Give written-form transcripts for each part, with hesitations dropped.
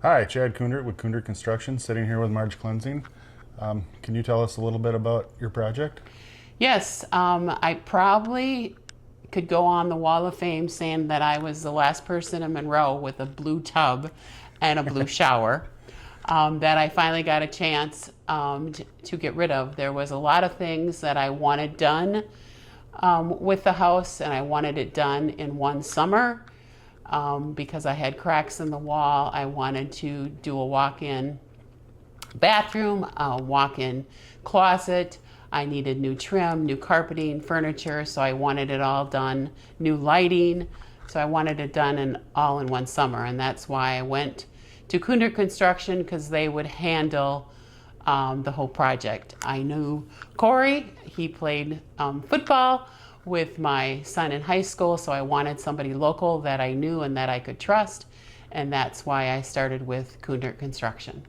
Hi, Chad Kundert with Kundert Construction, sitting here with Marge Klinzing. Can you tell us a little bit about your project? Yes, I probably could go on the Wall of Fame saying that I was the last person in Monroe with a blue tub and a blue shower that I finally got a chance to get rid of. There was a lot of things that I wanted done with the house, and I wanted it done in one summer because I had cracks in the wall. I wanted to do a walk-in bathroom, a walk-in closet. I needed new trim, new carpeting, furniture, so I wanted it all done, new lighting. So I wanted it done all in one summer, and that's why I went to Kundert Construction, because they would handle the whole project. I knew Cory. He played football with my son in high school, so I wanted somebody local that I knew and that I could trust, and that's why I started with Kundert Construction.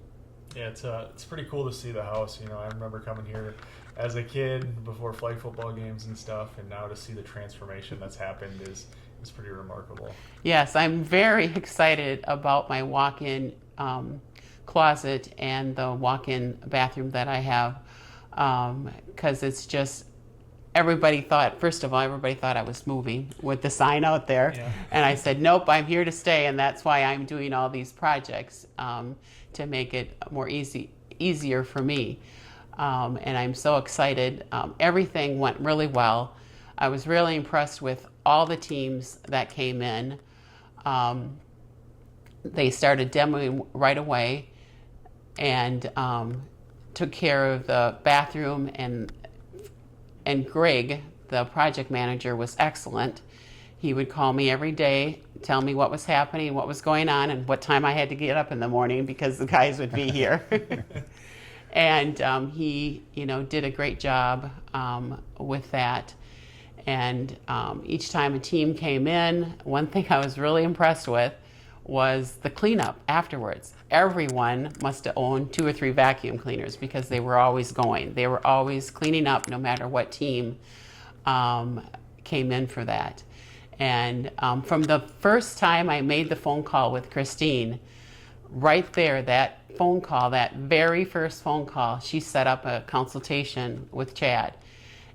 Yeah, it's pretty cool to see the house. You know, I remember coming here as a kid before flag football games and stuff, and now to see the transformation that's happened is pretty remarkable. Yes, I'm very excited about my walk-in closet and the walk-in bathroom that I have, because it's just, everybody thought, first of all, everybody thought I was moving with the sign out there. Yeah. And I said, nope, I'm here to stay, and that's why I'm doing all these projects to make it easier for me. And I'm so excited. Everything went really well. I was really impressed with all the teams that came in. They started demoing right away and took care of the bathroom, and Greg, the project manager, was excellent. He would call me every day, tell me what was happening, what was going on, and what time I had to get up in the morning because the guys would be here. And he, did a great job with that. And each time a team came in, one thing I was really impressed with was the cleanup afterwards. Everyone must have owned 2 or 3 vacuum cleaners because they were always going. They were always cleaning up no matter what team came in for that. And from the first time I made the phone call with Christine, right there, that phone call, that very first phone call, she set up a consultation with Chad.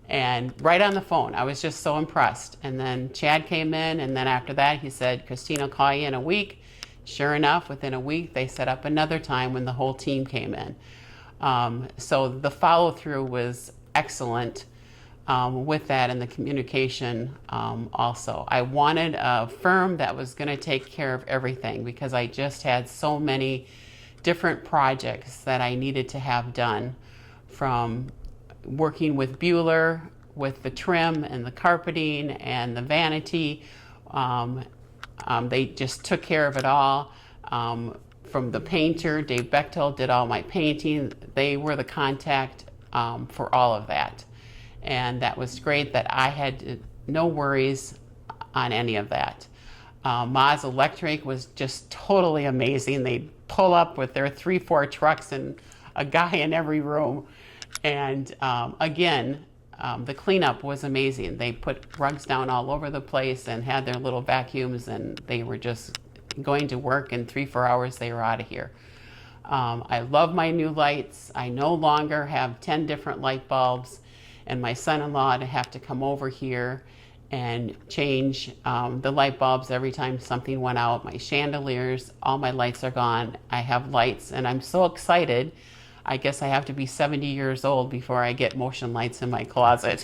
And right on the phone, I was just so impressed. And then Chad came in, and then after that, he said, Christine will call you in a week. Sure enough, within a week, they set up another time when the whole team came in. So the follow-through was excellent with that, and the communication also. I wanted a firm that was going to take care of everything because I just had so many different projects that I needed to have done, from working with Bueller with the trim and the carpeting and the vanity. They just took care of it all. From the painter, Dave Bechtel did all my painting. They were the contact for all of that. And that was great that I had no worries on any of that. Moz Electric was just totally amazing. They'd pull up with their 3-4 trucks and a guy in every room. And again, the cleanup was amazing. They put rugs down all over the place and had their little vacuums, and they were just going to work. In 3-4 hours, they were out of here. I love my new lights. I no longer have 10 different light bulbs, and my son-in-law to have to come over here and change the light bulbs every time something went out. My chandeliers, all my lights are gone. I have lights, and I'm so excited. I guess I have to be 70 years old before I get motion lights in my closet.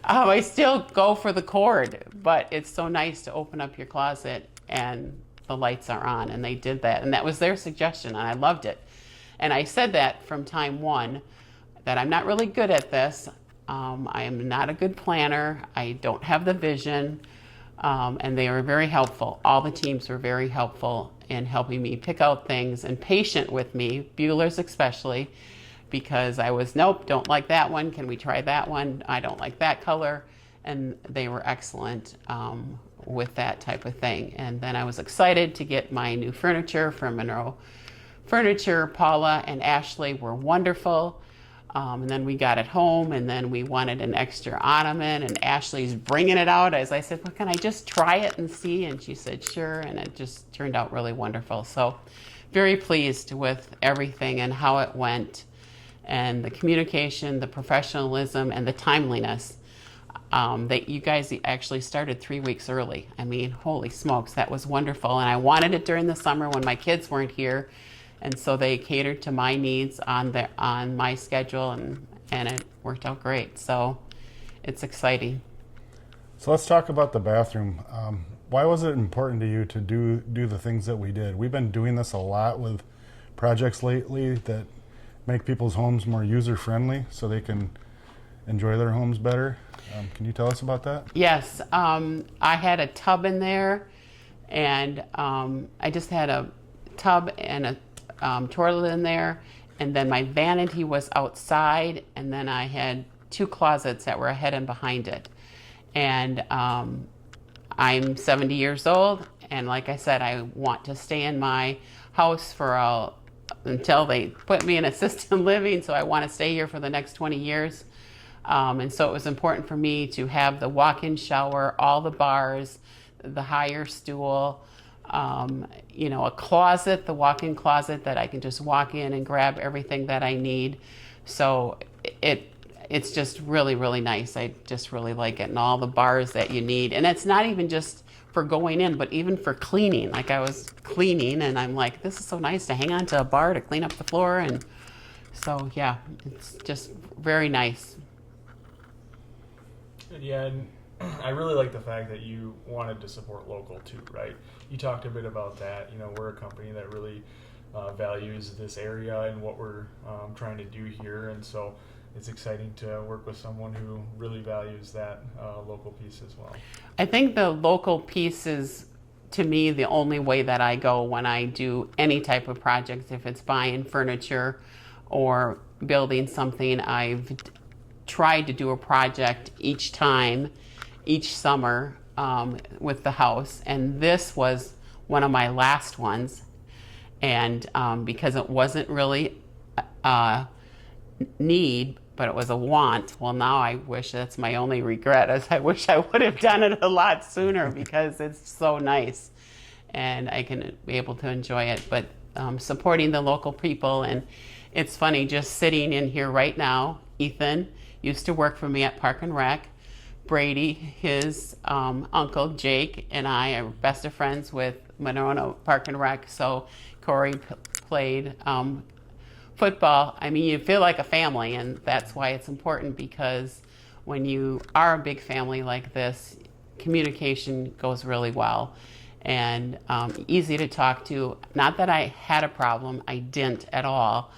I still go for the cord, but it's so nice to open up your closet and the lights are on, and they did that. And that was their suggestion, and I loved it. And I said that from time one, that I'm not really good at this. I am not a good planner. I don't have the vision. And they were very helpful. All the teams were very helpful in helping me pick out things and patient with me, Bueller's especially, because I was, nope, don't like that one. Can we try that one? I don't like that color. And they were excellent with that type of thing. And then I was excited to get my new furniture from Monroe Furniture. Paula and Ashley were wonderful. And then we got it home, and then we wanted an extra ottoman, and Ashley's bringing it out. As I said, well, can I just try it and see? And she said, sure, and it just turned out really wonderful. So very pleased with everything and how it went, and the communication, the professionalism, and the timeliness. That you guys actually started 3 weeks early. I mean, holy smokes, that was wonderful. And I wanted it during the summer when my kids weren't here, and so they catered to my needs on my schedule, and it worked out great. So it's exciting. So let's talk about the bathroom. Why was it important to you to do the things that we did? We've been doing this a lot with projects lately that make people's homes more user-friendly so they can enjoy their homes better. Can you tell us about that? Yes, I had a tub in there, and I just had a tub and a toilet in there, and then my vanity was outside, and then I had 2 closets that were ahead and behind it. And I'm 70 years old, and like I said, I want to stay in my house until they put me in assisted living, so I want to stay here for the next 20 years. And so it was important for me to have the walk-in shower, all the bars, the higher stool, a closet, the walk-in closet that I can just walk in and grab everything that I need. So it's just really, really nice. I just really like it, and all the bars that you need. And it's not even just for going in, but even for cleaning. Like, I was cleaning, and I'm like, this is so nice to hang on to a bar to clean up the floor. And so, yeah, it's just very nice. Yeah, and I really like the fact that you wanted to support local too, right? You talked a bit about that. We're a company that really values this area and what we're trying to do here, and so it's exciting to work with someone who really values that local piece as well. I think the local piece is, to me, the only way that I go when I do any type of project. If it's buying furniture or building something, I've tried to do a project each summer with the house, and this was one of my last ones. And because it wasn't really a need, but it was a want. Well, now I wish, that's my only regret, is I wish I would have done it a lot sooner, because it's so nice and I can be able to enjoy it. But supporting the local people, and it's funny, just sitting in here right now, Ethan used to work for me at Park and Rec. Brady, his uncle Jake, and I are best of friends with Monona Park and Rec. So Cory played football. I mean, you feel like a family, and that's why it's important, because when you are a big family like this, communication goes really well and easy to talk to. Not that I had a problem, I didn't at all,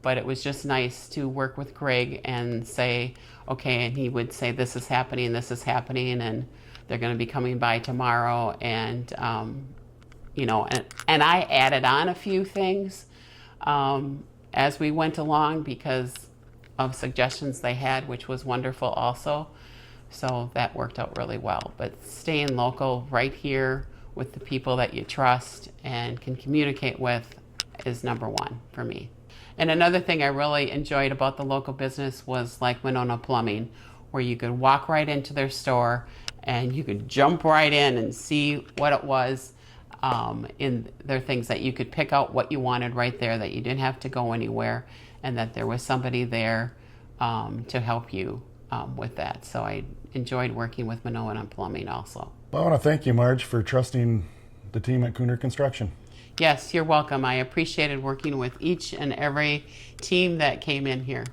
but it was just nice to work with Greg and say, okay, and he would say, this is happening, and they're going to be coming by tomorrow. And, and I added on a few things as we went along because of suggestions they had, which was wonderful also. So that worked out really well. But staying local right here with the people that you trust and can communicate with is number one for me. And another thing I really enjoyed about the local business was like Monona Plumbing, where you could walk right into their store and you could jump right in and see what it was in their things, that you could pick out what you wanted right there, that you didn't have to go anywhere, and that there was somebody there to help you with that. So I enjoyed working with Monona Plumbing also. Well, I want to thank you, Marge, for trusting the team at Cooner Construction. Yes, you're welcome. I appreciated working with each and every team that came in here.